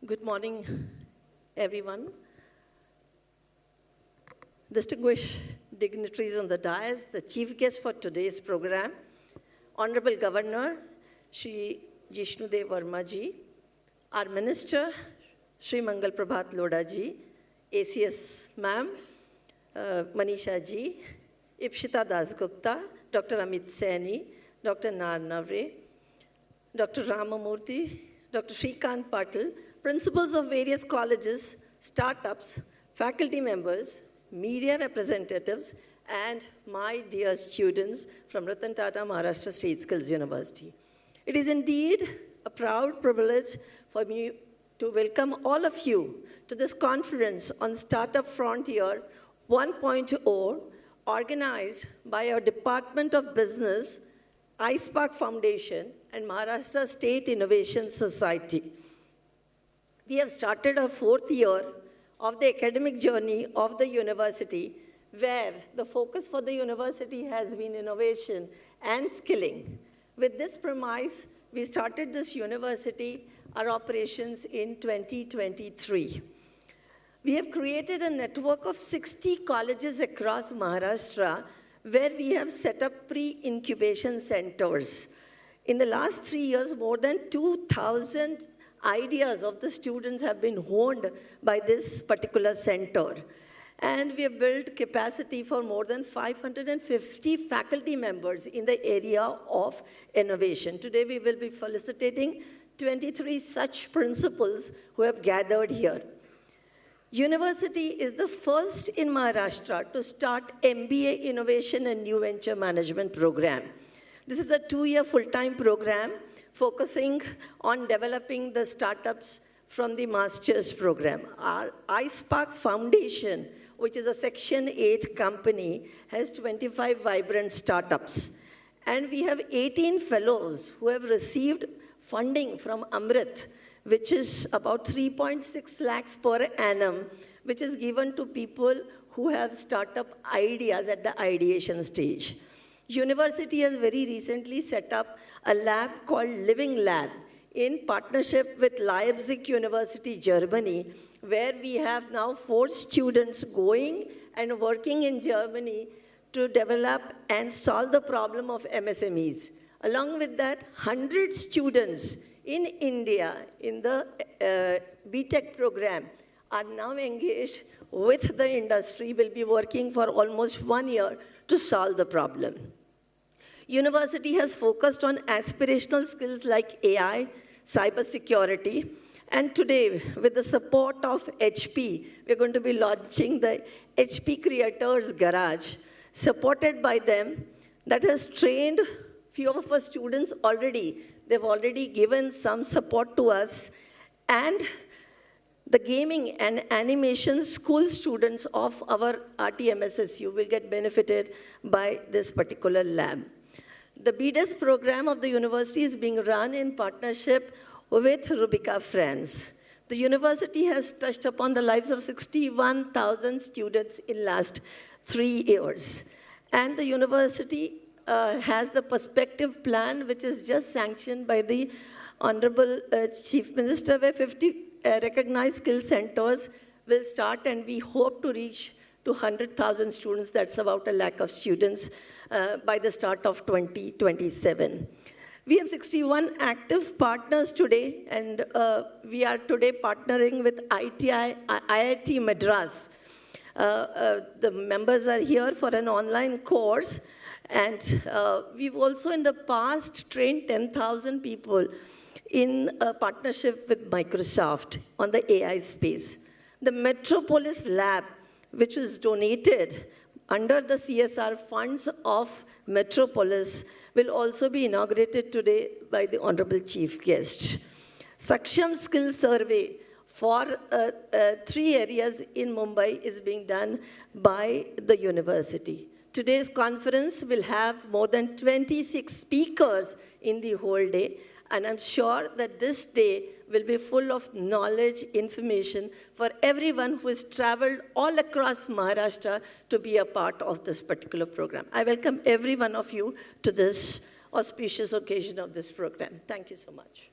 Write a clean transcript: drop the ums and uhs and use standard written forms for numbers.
Good morning, everyone. Distinguished dignitaries on the dais, the chief guest for today's program, Honorable Governor Shri Jishnudev Verma ji, our Minister Shri Mangal Prabhat Lodha ji, ACS Ma'am, Manisha ji, Ipshita Dasgupta, Dr. Amit Saini, Dr. Nar Navre, Dr. Ramamurthy, Dr. Shrikant Patil, principals of various colleges, startups, faculty members, media representatives, and my dear students from Ratan Tata Maharashtra State Skills University. It is indeed a proud privilege for me to welcome all of you to this conference on Startup Frontier 1.0, organized by our Department of Business, iSpark Foundation, and Maharashtra State Innovation Society. We have started our 4th year of the academic journey of the university, where the focus for the university has been innovation and skilling. With this premise, we started this university, our operations in 2023. We have created a network of 60 colleges across Maharashtra, where we have set up pre-incubation centers. In the last 3 years, more than 2,000 ideas of the students have been honed by this particular center. And we have built capacity for more than 550 faculty members in the area of innovation. Today, we will be felicitating 23 such principals who have gathered here. University is the first in Maharashtra to start MBA Innovation and New Venture Management program. This is a 2-year full-time program focusing on developing the startups from the master's program. Our iSpark Foundation, which is a Section 8 company, has 25 vibrant startups. And we have 18 fellows who have received funding from Amrit, which is about 3.6 lakhs per annum, which is given to people who have startup ideas at the ideation stage. University has very recently set up a lab called Living Lab in partnership with Leipzig University, Germany, where we have now 4 students going and working in Germany to develop and solve the problem of MSMEs. Along with that, 100 students in India in the BTech program are now engaged with the industry, will be working for almost 1 year to solve the problem. University has focused on aspirational skills like AI, cybersecurity, and today, with the support of HP, we're going to be launching the HP Creators Garage, supported by them, that has trained few of our students already. They've already given some support to us, and the gaming and animation school students of our RTMSSU will get benefited by this particular lab. The BDES program of the university is being run in partnership with Rubika France. The university has touched upon the lives of 61,000 students in last 3 years. And the university has the perspective plan, which is just sanctioned by the Honorable Chief Minister, where 50 recognized skill centers will start, and we hope to reach to 100,000 students. That's about 1 lakh of students by the start of 2027. We have 61 active partners today, and we are today partnering with IIT Madras. The members are here for an online course, and we've also in the past trained 10,000 people in a partnership with Microsoft on the AI space. The Metropolis Lab, which was donated under the CSR funds of Metropolis, will also be inaugurated today by the Honorable Chief Guest. Saksham Skill Survey for 3 areas in Mumbai is being done by the university. Today's conference will have more than 26 speakers in the whole day, and I'm sure that this day will be full of knowledge, information for everyone who has traveled all across Maharashtra to be a part of this particular program. I welcome every one of you to this auspicious occasion of this program. Thank you so much.